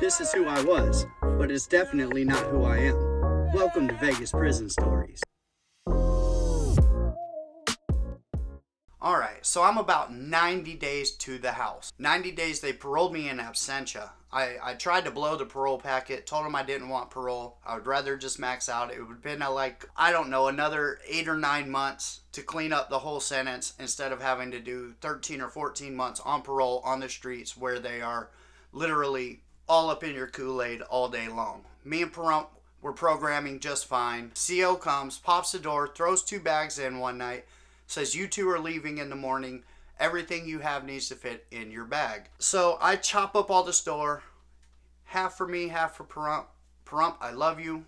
This is who I was, but it's definitely not who I am. Welcome to Vegas Prison Stories. Alright, so I'm about 90 days to the house. 90 days they paroled me in absentia. I tried to blow the parole packet, told them I didn't want parole. I would rather just max out. It would have been another 8 or 9 months to clean up the whole sentence instead of having to do 13 or 14 months on parole on the streets where they are literally all up in your Kool-Aid all day long. Me and Pahrump were programming just fine. CO comes, pops the door, throws 2 bags in one night, says you 2 are leaving in the morning. Everything you have needs to fit in your bag. So I chop up all the store. Half for me, half for Pahrump. Pahrump, I love you.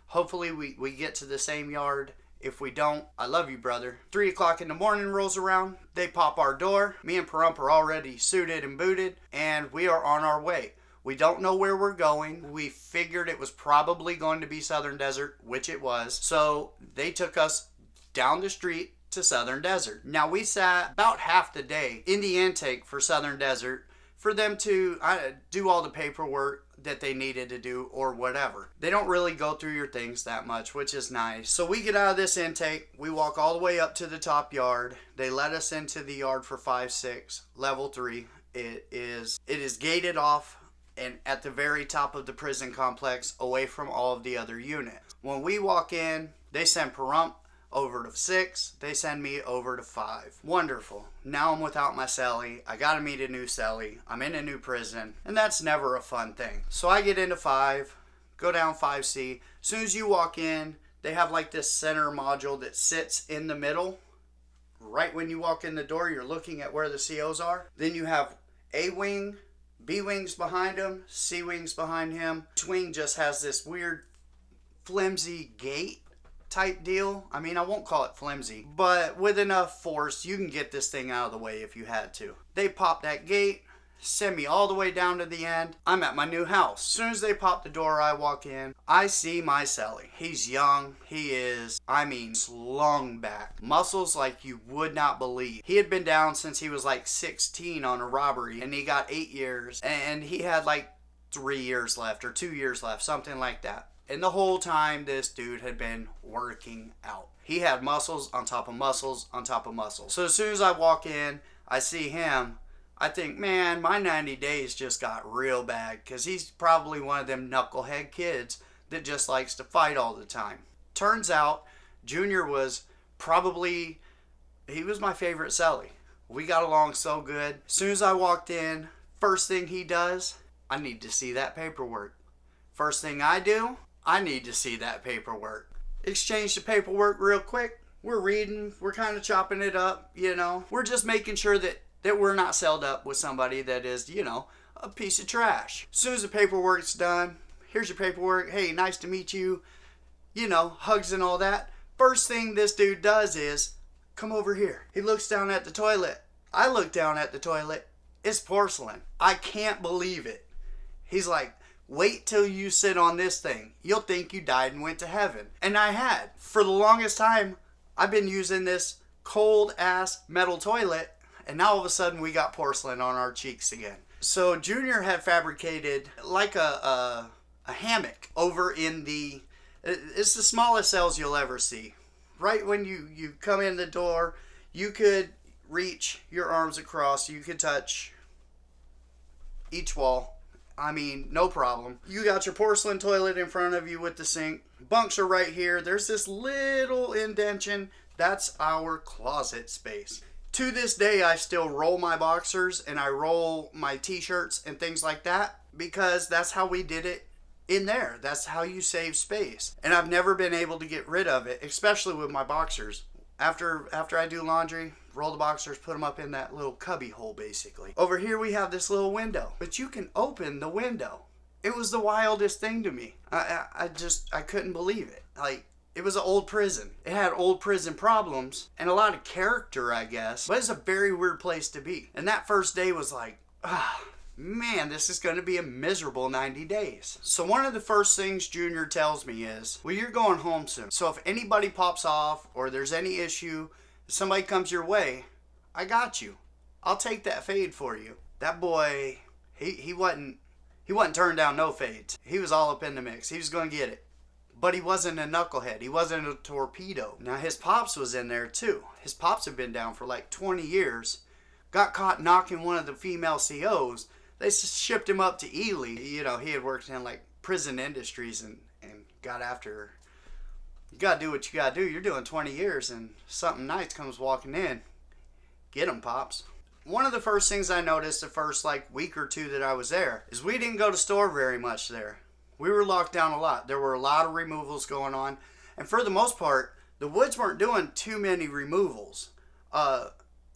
Hopefully we get to the same yard. If we don't, I love you, brother. 3 o'clock in the morning rolls around. They pop our door. Me and Pahrump are already suited and booted, and we are on our way. We don't know where we're going. We figured it was probably going to be Southern Desert, which it was. So they took us down the street to Southern Desert. Now we sat about half the day in the intake for Southern Desert for them to do all the paperwork that they needed to do or whatever. They don't really go through your things that much, which is nice. So we get out of this intake, we walk all the way up to the top yard. They let us into the yard for 5-6, level 3. It is gated off and at the very top of the prison complex away from all of the other units. When we walk in, they send Pahrump over to 6, they send me over to 5. Wonderful. Now I'm without my cellie. I gotta meet a new cellie. I'm in a new prison, and that's never a fun thing. So I get into 5, go down 5C. As soon as you walk in, they have like this center module that sits in the middle. Right when you walk in the door, you're looking at where the COs are. Then you have A wing, B wings behind him, C wings behind him. Each wing just has this weird flimsy gate type deal. I mean, I won't call it flimsy, but with enough force, you can get this thing out of the way if you had to. They pop that gate, send me all the way down to the end. I'm at my new house. As soon as they pop the door, I walk in. I see my cellie. He's young. He is, slung back. Muscles like you would not believe. He had been down since he was like 16 on a robbery, and he got 8 years, and he had like 3 years left or 2 years left, something like that. And the whole time, this dude had been working out. He had muscles on top of muscles on top of muscles. So as soon as I walk in, I see him. I think, man, my 90 days just got real bad, because he's probably one of them knucklehead kids that just likes to fight all the time. Turns out, Junior was he was my favorite cellie. We got along so good. As soon as I walked in, first thing he does, I need to see that paperwork. First thing I do, I need to see that paperwork. Exchange the paperwork real quick. We're reading. We're kind of chopping it up, We're just making sure that we're not celled up with somebody that is, a piece of trash. As soon as the paperwork's done, here's your paperwork. Hey, nice to meet you. Hugs and all that. First thing this dude does is, come over here. He looks down at the toilet. I look down at the toilet. It's porcelain. I can't believe it. He's like, wait till you sit on this thing. You'll think you died and went to heaven. And I had. For the longest time, I've been using this cold ass metal toilet, and now all of a sudden we got porcelain on our cheeks again. So Junior had fabricated like a hammock over in it's the smallest cells you'll ever see. Right when you come in the door, you could reach your arms across, you could touch each wall. No problem. You got your porcelain toilet in front of you with the sink. Bunks are right here. There's this little indention. That's our closet space. To this day, I still roll my boxers and I roll my t-shirts and things like that, because that's how we did it in there. That's how you save space. And I've never been able to get rid of it, especially with my boxers. After I do laundry, roll the boxers, put them up in that little cubby hole, basically. Over here we have this little window, but you can open the window. It was the wildest thing to me. I couldn't believe it. It was an old prison. It had old prison problems and a lot of character, I guess, but it's a very weird place to be. And that first day was like, man, this is going to be a miserable 90 days. So one of the first things Junior tells me is, well, you're going home soon. So if anybody pops off or there's any issue, if somebody comes your way, I got you. I'll take that fade for you. That boy, he wasn't He wasn't turning down no fades. He was all up in the mix. He was going to get it. But he wasn't a knucklehead. He wasn't a torpedo. Now, his pops was in there, too. His pops had been down for like 20 years. Got caught knocking one of the female COs. They shipped him up to Ely. You know, he had worked in like prison industries and got after her. You got to do what you got to do. You're doing 20 years and something nice comes walking in. Get him, Pops. One of the first things I noticed the first like week or two that I was there is we didn't go to store very much there. We were locked down a lot. There were a lot of removals going on. And for the most part, the Woods weren't doing too many removals.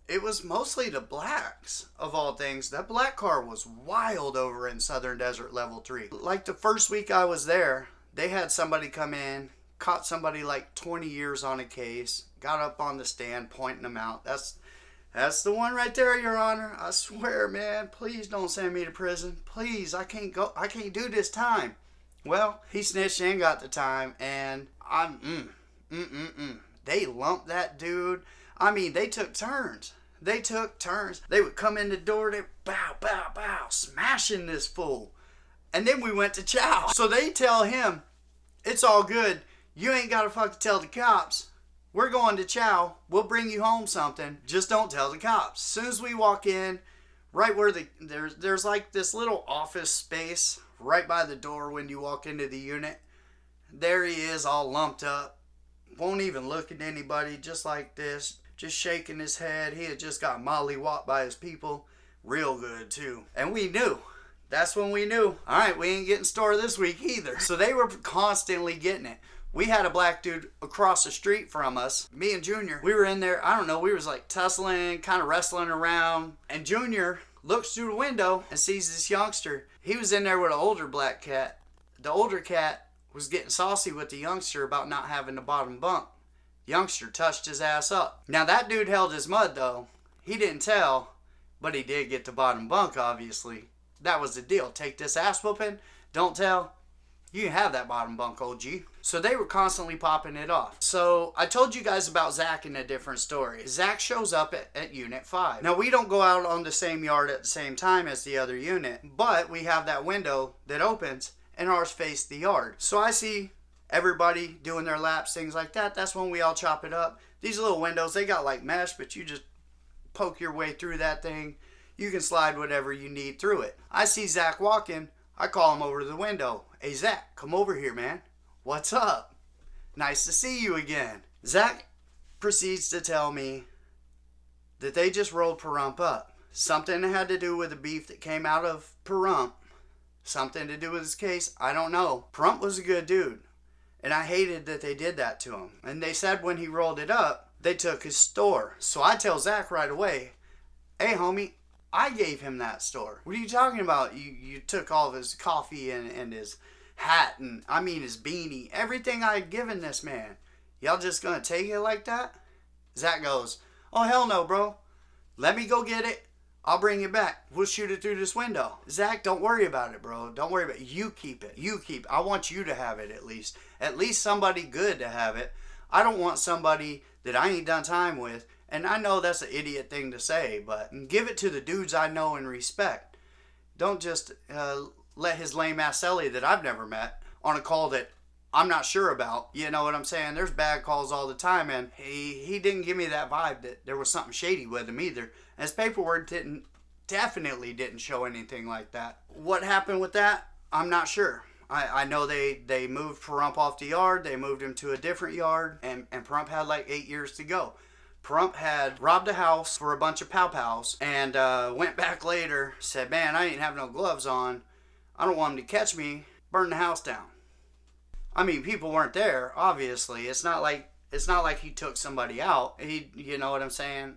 It was mostly the blacks, of all things. That black car was wild over in Southern Desert Level 3. Like the first week I was there, they had somebody come in, caught somebody like 20 years on a case, got up on the stand pointing them out. That's the one right there, Your Honor. I swear, man, please don't send me to prison. Please, I can't go. I can't do this time. Well, he snitched and got the time, and they lumped that dude. I mean, they took turns. They would come in the door, they bow, bow, bow, smashing this fool. And then we went to chow. So they tell him, it's all good. You ain't got to fucking tell the cops. We're going to chow. We'll bring you home something. Just don't tell the cops. As soon as we walk in, right where there's like this little office space right by the door when you walk into the unit. There he is, all lumped up. Won't even look at anybody, just like this. Just shaking his head. He had just got mollywopped by his people. Real good, too. And we knew. That's when we knew. All right, we ain't getting store this week either. So they were constantly getting it. We had a black dude across the street from us. Me and Junior, we were in there. I don't know. We was like tussling, kind of wrestling around. And Junior looks through the window and sees this youngster. He was in there with an older black cat. The older cat was getting saucy with the youngster about not having the bottom bunk. Youngster touched his ass up. Now that dude held his mud though. He didn't tell, but he did get the bottom bunk, obviously. That was the deal. Take this ass whooping, don't tell. You can have that bottom bunk, OG. So they were constantly popping it off. So I told you guys about Zach in a different story. Zach shows up at Unit 5. Now we don't go out on the same yard at the same time as the other unit, but we have that window that opens and ours face the yard. So I see everybody doing their laps, things like that. That's when we all chop it up. These little windows, they got like mesh, but you just poke your way through that thing. You can slide whatever you need through it. I see Zach walking. I call him over to the window. Hey, Zach, come over here, man. What's up? Nice to see you again. Zach proceeds to tell me that they just rolled Pahrump up. Something that had to do with the beef that came out of Pahrump. Something to do with his case. I don't know. Pahrump was a good dude. And I hated that they did that to him. And they said when he rolled it up, they took his store. So I tell Zach right away, hey, homie, I gave him that store. What are you talking about? You took all of his coffee and his hat and, I mean, his beanie. Everything I had given this man. Y'all just gonna take it like that? Zach goes, oh, hell no, bro. Let me go get it. I'll bring it back. We'll shoot it through this window. Zach, don't worry about it, bro. Don't worry about it. You keep it. You keep it. I want you to have it at least. At least somebody good to have it. I don't want somebody that I ain't done time with. And I know that's an idiot thing to say, but give it to the dudes I know and respect. Don't just let his lame ass cellie that I've never met on a call that I'm not sure about. You know what I'm saying? There's bad calls all the time, and he didn't give me that vibe that there was something shady with him either. And his paperwork definitely didn't show anything like that. What happened with that? I'm not sure. I know they moved Pahrump off the yard. They moved him to a different yard, and Pahrump had like 8 years to go. Pahrump had robbed a house for a bunch of pow-pows and went back later, said, man, I didn't have no gloves on. I don't want him to catch me. Burn the house down. I mean, people weren't there, obviously. It's not like he took somebody out. You know what I'm saying?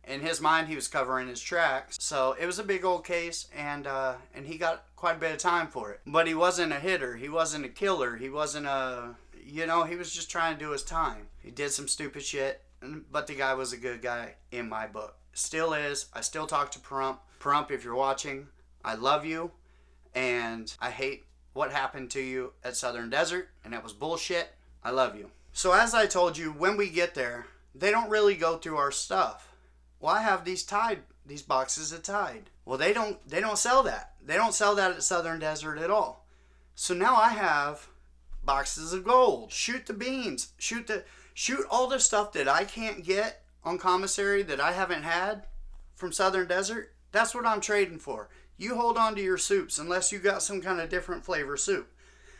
In his mind, he was covering his tracks. So it was a big old case, and he got quite a bit of time for it. But he wasn't a hitter. He wasn't a killer. He wasn't he was just trying to do his time. He did some stupid shit. But the guy was a good guy in my book. Still is. I still talk to Pahrump. Pahrump, if you're watching, I love you. And I hate what happened to you at Southern Desert. And that was bullshit. I love you. So as I told you, when we get there, they don't really go through our stuff. Well, I have these boxes of Tide. Well, they don't sell that. They don't sell that at Southern Desert at all. So now I have boxes of gold. Shoot the beans. Shoot all the stuff that I can't get on Commissary that I haven't had from Southern Desert. That's what I'm trading for. You hold on to your soups unless you got some kind of different flavor soup.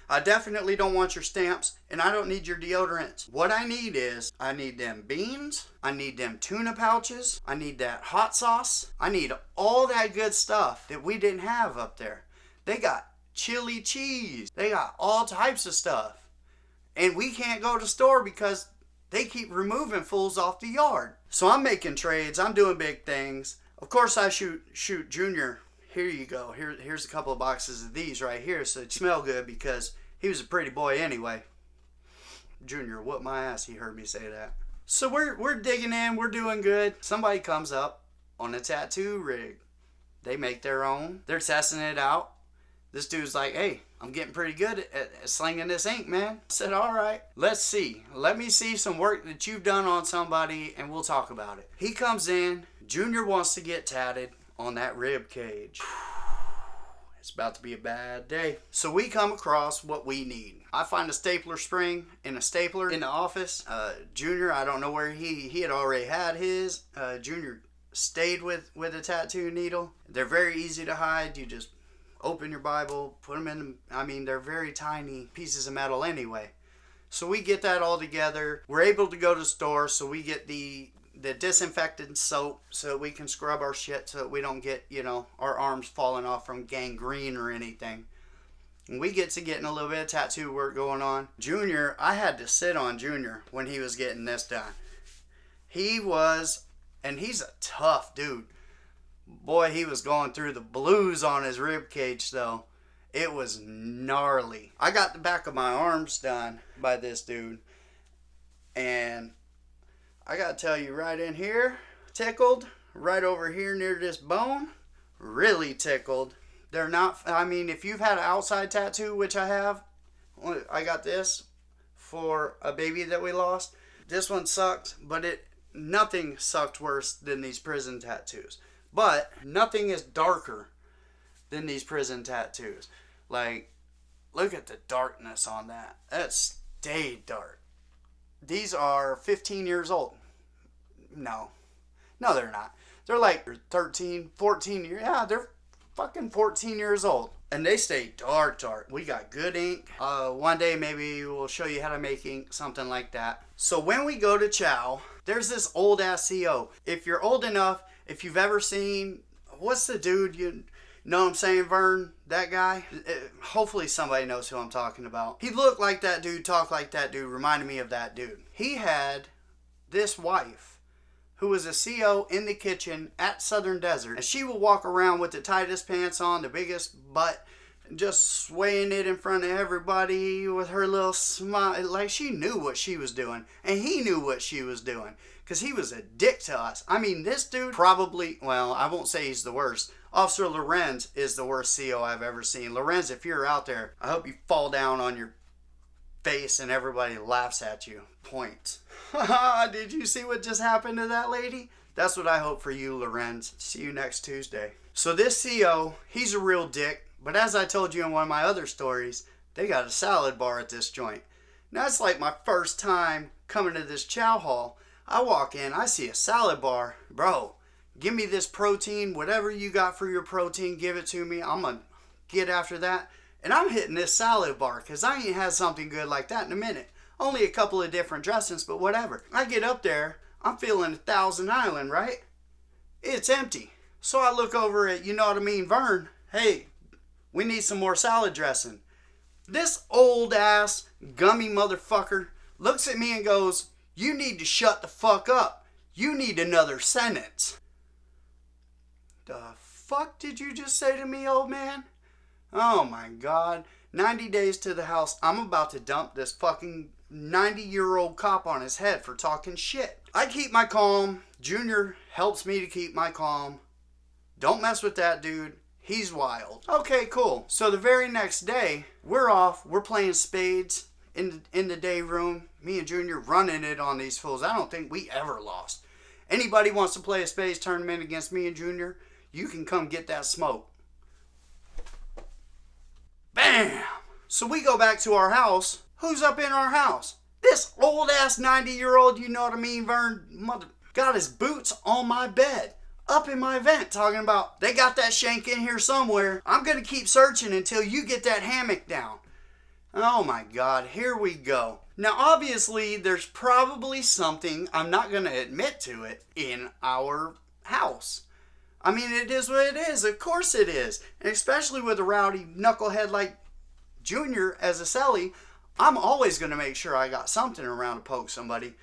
I definitely don't want your stamps, and I don't need your deodorants. What I need them beans, I need them tuna pouches, I need that hot sauce, I need all that good stuff that we didn't have up there. They got chili cheese, they got all types of stuff. And we can't go to the store because they keep removing fools off the yard. So I'm making trades, I'm doing big things. Of course I shoot Junior. Here you go. Here's a couple of boxes of these right here, so it smell good because he was a pretty boy anyway. Junior whooped my ass. He heard me say that. So we're digging in. We're doing good. Somebody comes up on a tattoo rig. They make their own. They're testing it out. This dude's like, "Hey, I'm getting pretty good at slinging this ink, man." I said, "All right, let's see. Let me see some work that you've done on somebody, and we'll talk about it." He comes in. Junior wants to get tatted on that rib cage. It's about to be a bad day. So we come across what we need. I find a stapler spring and a stapler in the office. Junior, I don't know where he had already had his. Junior stayed with a tattoo needle. They're very easy to hide. You just open your Bible, put them in. They're very tiny pieces of metal anyway. So we get that all together. We're able to go to the store, so we get the disinfectant soap so we can scrub our shit so that we don't get, our arms falling off from gangrene or anything. And we get to getting a little bit of tattoo work going on. Junior, I had to sit on Junior when he was getting this done. And he's a tough dude. Boy, he was going through the blues on his rib cage though. It was gnarly. I got the back of my arms done by this dude. And I gotta tell you, right in here, tickled. Right over here near this bone, really tickled. They're not, if you've had an outside tattoo, which I have, I got this for a baby that we lost. This one sucked, but nothing sucked worse than these prison tattoos. But nothing is darker than these prison tattoos. Like, look at the darkness on that. That stayed dark. These are 15 years old. No, they're not. They're like 13, 14 years. Yeah, they're fucking 14 years old. And they stay dark. We got good ink. One day maybe we'll show you how to make ink, something like that. So when we go to Chow, there's this old ass CO. If you're old enough, if you've ever seen, what's the dude, you know what I'm saying, Vern? That guy? Hopefully somebody knows who I'm talking about. He looked like that dude, talked like that dude, reminded me of that dude. He had this wife who was a CO in the kitchen at Southern Desert. And she would walk around with the tightest pants on, the biggest butt, just swaying it in front of everybody with her little smile. Like she knew what she was doing. And he knew what she was doing. Because he was a dick to us. This dude probably, well, I won't say he's the worst. Officer Lorenz is the worst CO I've ever seen. Lorenz, if you're out there, I hope you fall down on your face and everybody laughs at you. Point. Did you see what just happened to that lady? That's what I hope for you, Lorenz. See you next Tuesday. So this CO, he's a real dick. But as I told you in one of my other stories, they got a salad bar at this joint. Now it's like my first time coming to this chow hall. I walk in, I see a salad bar. Bro, give me this protein. Whatever you got for your protein, give it to me. I'm going to get after that. And I'm hitting this salad bar because I ain't had something good like that in a minute. Only a couple of different dressings, but whatever. I get up there, I'm feeling 1,000 Island, right? It's empty. So I look over at, Vern. Hey, we need some more salad dressing. This old ass gummy motherfucker looks at me and goes, "You need to shut the fuck up. You need another sentence." The fuck did you just say to me, old man? Oh my God. 90 days to the house. I'm about to dump this fucking 90-year-old cop on his head for talking shit. I keep my calm. Junior helps me to keep my calm. Don't mess with that dude. He's wild. Okay, cool. So the very next day, we're off. We're playing spades in the day room. Me and Junior running it on these fools. I don't think we ever lost. Anybody wants to play a spades tournament against me and Junior, you can come get that smoke. Bam! So we go back to our house. Who's up in our house? This old ass 90-year-old, you know what I mean, Vern, mother, got his boots on my bed, up in my vent, talking about, they got that shank in here somewhere. I'm going to keep searching until you get that hammock down. Oh my God, here we go. Now obviously there's probably something, I'm not going to admit to it, in our house. I mean, it is what it is. Of course it is. And especially with a rowdy knucklehead like Junior as a cellie, I'm always going to make sure I got something around to poke somebody.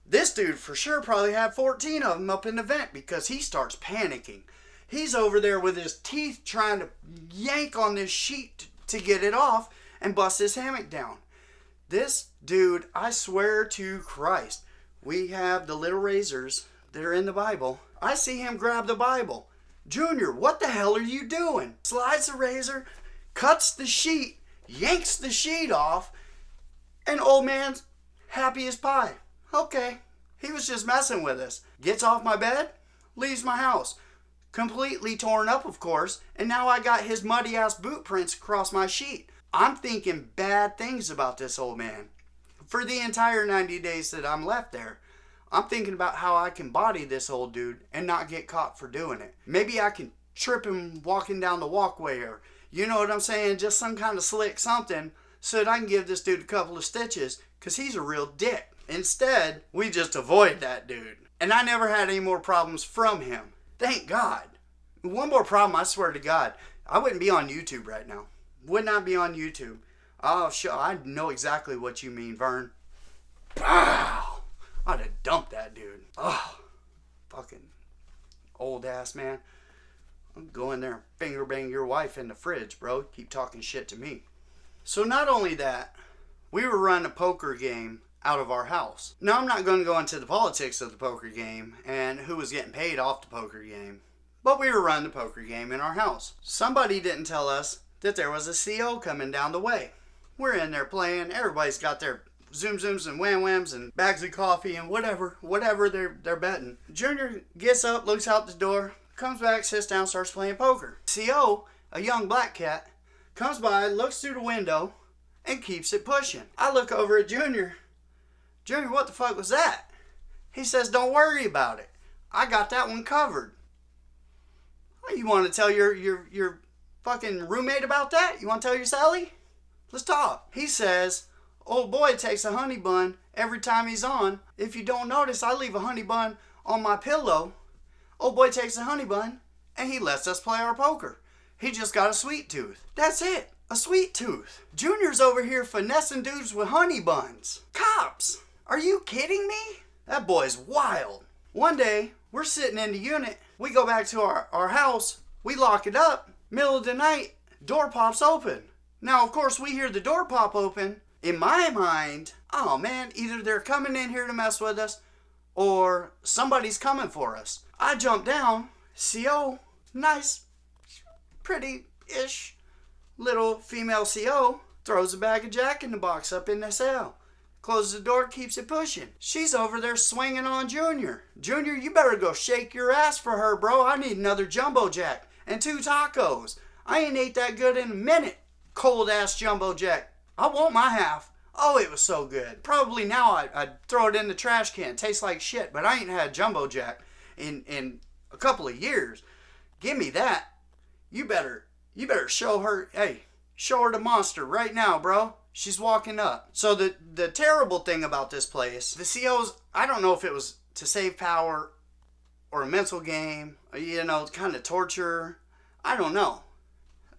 This dude for sure probably had 14 of them up in the vent because he starts panicking. He's over there with his teeth trying to yank on this sheet to get it off and bust his hammock down. This dude, I swear to Christ, we have the little razors that are in the Bible. I see him grab the Bible. Junior, what the hell are you doing? Slides the razor, cuts the sheet, yanks the sheet off, and old man's happy as pie. Okay, he was just messing with us. Gets off my bed, leaves my house. Completely torn up, of course, and now I got his muddy ass boot prints across my sheet. I'm thinking bad things about this old man. For the entire 90 days that I'm left there, I'm thinking about how I can body this old dude and not get caught for doing it. Maybe I can trip him walking down the walkway, or, you know what I'm saying, just some kind of slick something so that I can give this dude a couple of stitches, because he's a real dick. Instead, we just avoid that dude. And I never had any more problems from him. Thank God. One more problem, I swear to God. I wouldn't be on YouTube right now. Would not be on YouTube. Oh, sure, I know exactly what you mean, Vern. Wow. I'd have dumped that dude. Oh, fucking old ass man. I'm going there and finger bang your wife in the fridge, bro. Keep talking shit to me. So not only that, we were running a poker game out of our house. Now I'm not going to go into the politics of the poker game and who was getting paid off the poker game, but we were running the poker game in our house. Somebody didn't tell us that there was a CO coming down the way. We're in there playing. Everybody's got their zoom zooms and wham whams and bags of coffee and whatever they're betting. Junior gets up, looks out the door, comes back, sits down, starts playing poker. CO, a young black cat, comes by, looks through the window, and keeps it pushing. I look over at Junior. Junior, what the fuck was that? He says, don't worry about it. I got that one covered. Well, you want to tell your fucking roommate about that? You want to tell your cellie? Let's talk. He says, old boy takes a honey bun every time he's on. If you don't notice, I leave a honey bun on my pillow. Old boy takes a honey bun and he lets us play our poker. He just got a sweet tooth. That's it. A sweet tooth. Junior's over here finessing dudes with honey buns. Cops, are you kidding me? That boy's wild. One day, we're sitting in the unit. We go back to our house. We lock it up. Middle of the night, door pops open. Now, of course, we hear the door pop open. In my mind, oh man, either they're coming in here to mess with us or somebody's coming for us. I jump down. CO, nice, pretty-ish little female CO, throws a bag of Jack in the Box up in the cell. Closes the door, keeps it pushing. She's over there swinging on Junior. Junior, you better go shake your ass for her, bro. I need another Jumbo Jack and 2 tacos. I ain't ate that good in a minute. Cold ass Jumbo Jack. I want my half. Oh, it was so good. Probably now I'd throw it in the trash can. Tastes like shit, but I ain't had Jumbo Jack in a couple of years. Give me that. You better show her, hey, show her the monster right now, bro. She's walking up. So the terrible thing about this place, the COs, I don't know if it was to save power or a mental game, or, you know, kind of torture. I don't know.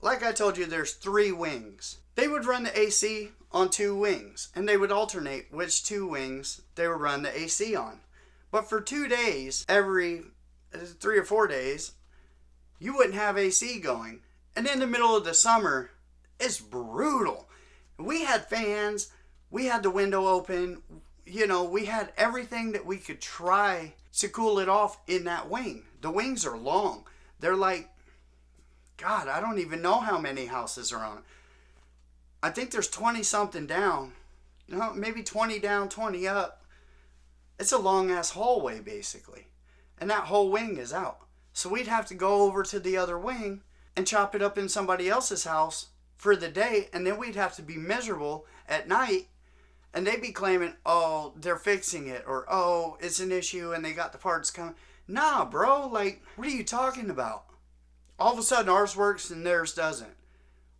Like I told you, there's 3 wings. They would run the AC on 2 wings, and they would alternate which 2 wings they would run the AC on. But for 2 days, every 3 or 4 days, you wouldn't have AC going. And in the middle of the summer, it's brutal. We had fans, we had the window open, you know, we had everything that we could try to cool it off in that wing. The wings are long. They're like, God, I don't even know how many houses are on it. I think there's 20 something down. No, maybe 20 down, 20 up. It's a long ass hallway basically. and that whole wing is out. So we'd have to go over to the other wing and chop it up in somebody else's house for the day, and then we'd have to be miserable at night, and they'd be claiming, oh, they're fixing it, or oh, it's an issue and they got the parts coming. Nah, bro, like, what are you talking about? All of a sudden ours works and theirs doesn't.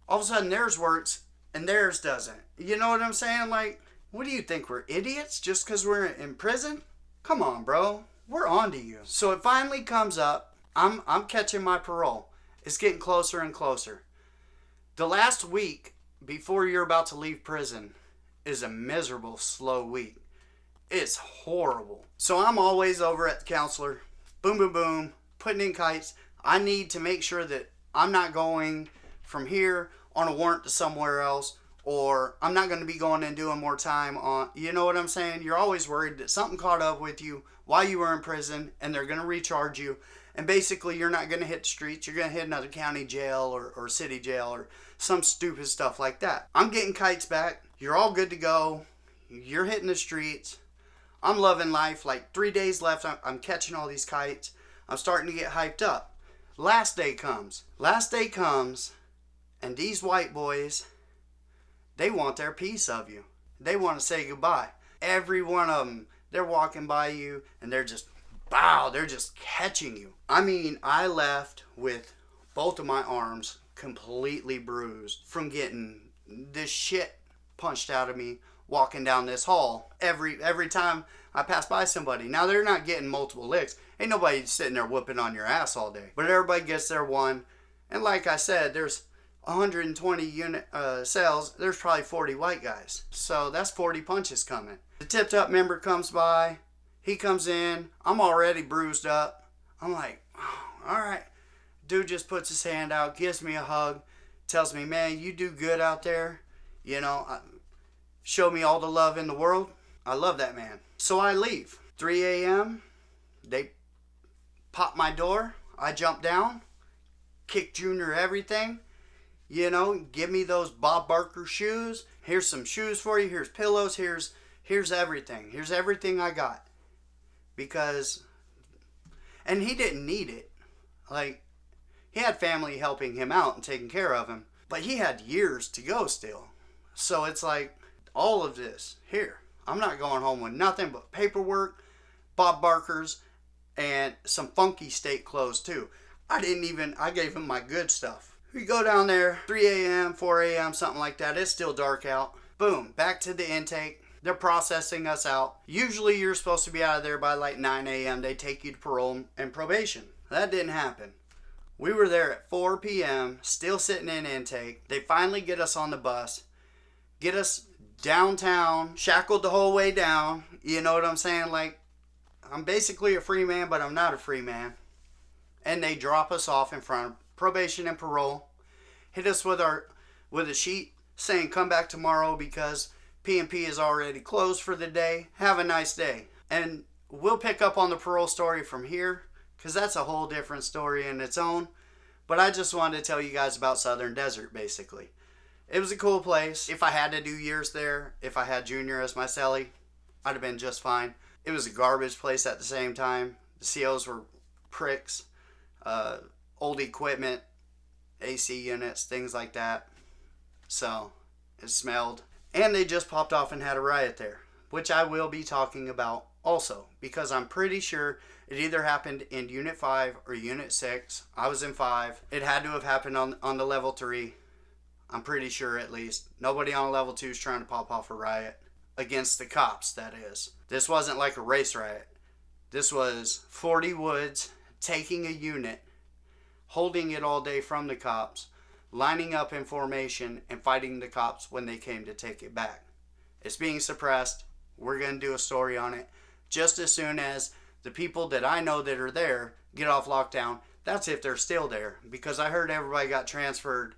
All of a sudden theirs works and theirs doesn't. You know what I'm saying? Like, what do you think, we're idiots just because we're in prison? Come on, bro, we're on to you. So it finally comes up. I'm catching my parole. It's getting closer and closer. The last week before you're about to leave prison is a miserable, slow week. It's horrible. So I'm always over at the counselor, boom, boom, boom, putting in kites. I need to make sure that I'm not going from here on a warrant to somewhere else, or I'm not going to be going and doing more time on, you know what I'm saying? You're always worried that something caught up with you while you were in prison and they're going to recharge you. And basically you're not going to hit the streets. You're going to hit another county jail or city jail or some stupid stuff like that. I'm getting kites back. You're all good to go. You're hitting the streets. I'm loving life. Like 3 days left. I'm catching all these kites. I'm starting to get hyped up. Last day comes. And these white boys, they want their piece of you. They want to say goodbye. Every one of them, they're walking by you and they're just, wow, they're just catching you. I mean, I left with both of my arms completely bruised from getting this shit punched out of me walking down this hall every time I pass by somebody. Now, they're not getting multiple licks. Ain't nobody sitting there whooping on your ass all day. But everybody gets their one. And like I said, there's 120 unit cells. There's probably 40 white guys. So that's 40 punches coming. The tipped up member comes by. He comes in. I'm already bruised up. I'm like, oh, all right. Dude just puts his hand out, gives me a hug, tells me, man, you do good out there. You know, show me all the love in the world. I love that man. So I leave. 3 a.m. They pop my door. I jump down, kick Junior everything. You know, give me those Bob Barker shoes. Here's some shoes for you. Here's pillows. Here's everything. Here's everything I got. Because, and he didn't need it. Like, he had family helping him out and taking care of him. But he had years to go still. So it's like, all of this, here. I'm not going home with nothing but paperwork, Bob Barker's, and some funky state clothes too. I gave him my good stuff. We go down there, 3 a.m., 4 a.m., something like that. It's still dark out. Boom, back to the intake. They're processing us out. Usually you're supposed to be out of there by like 9 a.m. They take you to parole and probation. That didn't happen. We were there at 4 p.m., still sitting in intake. They finally get us on the bus, get us downtown, shackled the whole way down. You know what I'm saying? Like, I'm basically a free man, but I'm not a free man. And they drop us off in front of probation and parole. Hit us with a sheet saying, come back tomorrow because P&P is already closed for the day. Have a nice day. And we'll pick up on the parole story from here, because that's a whole different story in its own. But I just wanted to tell you guys about Southern Desert, basically. It was a cool place. If I had to do years there, if I had Junior as my cellie, I'd have been just fine. It was a garbage place at the same time. The COs were pricks. Old equipment, AC units, things like that. So, it smelled. And they just popped off and had a riot there, which I will be talking about also, because I'm pretty sure it either happened in Unit 5 or Unit 6. I was in 5. It had to have happened on the Level 3. I'm pretty sure, at least. Nobody on Level 2 is trying to pop off a riot against the cops, that is. This wasn't like a race riot. This was 40 Woods taking a unit, holding it all day from the cops, lining up in formation, and fighting the cops when they came to take it back. It's being suppressed. We're going to do a story on it just as soon as the people that I know that are there get off lockdown. That's if they're still there, because I heard everybody got transferred.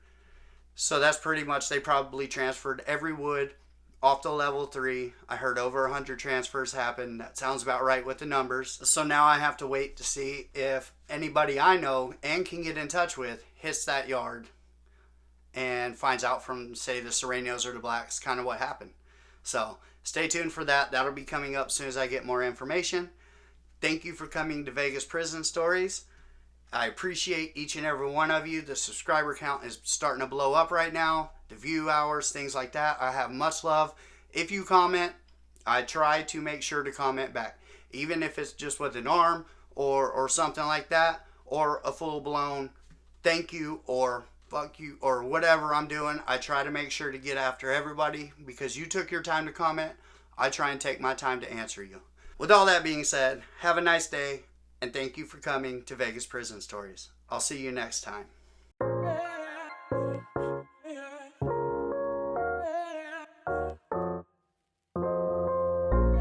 So that's pretty much, they probably transferred every Wood off to Level 3. I heard over 100 transfers happen. That sounds about right with the numbers. So now I have to wait to see if anybody I know and can get in touch with hits that yard and finds out from, say, the Serenos or the Blacks kind of what happened. So stay tuned for that. That'll be coming up as soon as I get more information. Thank you for coming to Vegas Prison Stories. I appreciate each and every one of you. The subscriber count is starting to blow up right now. The view hours, things like that. I have much love. If you comment, I try to make sure to comment back. Even if it's just with an arm or something like that, or a full-blown thank you or fuck you or whatever I'm doing, I try to make sure to get after everybody because you took your time to comment. I try and take my time to answer you. With all that being said, have a nice day, and thank you for coming to Vegas Prison Stories. I'll see you next time.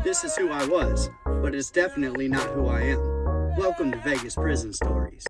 This is who I was, but it's definitely not who I am. Welcome to Vegas Prison Stories.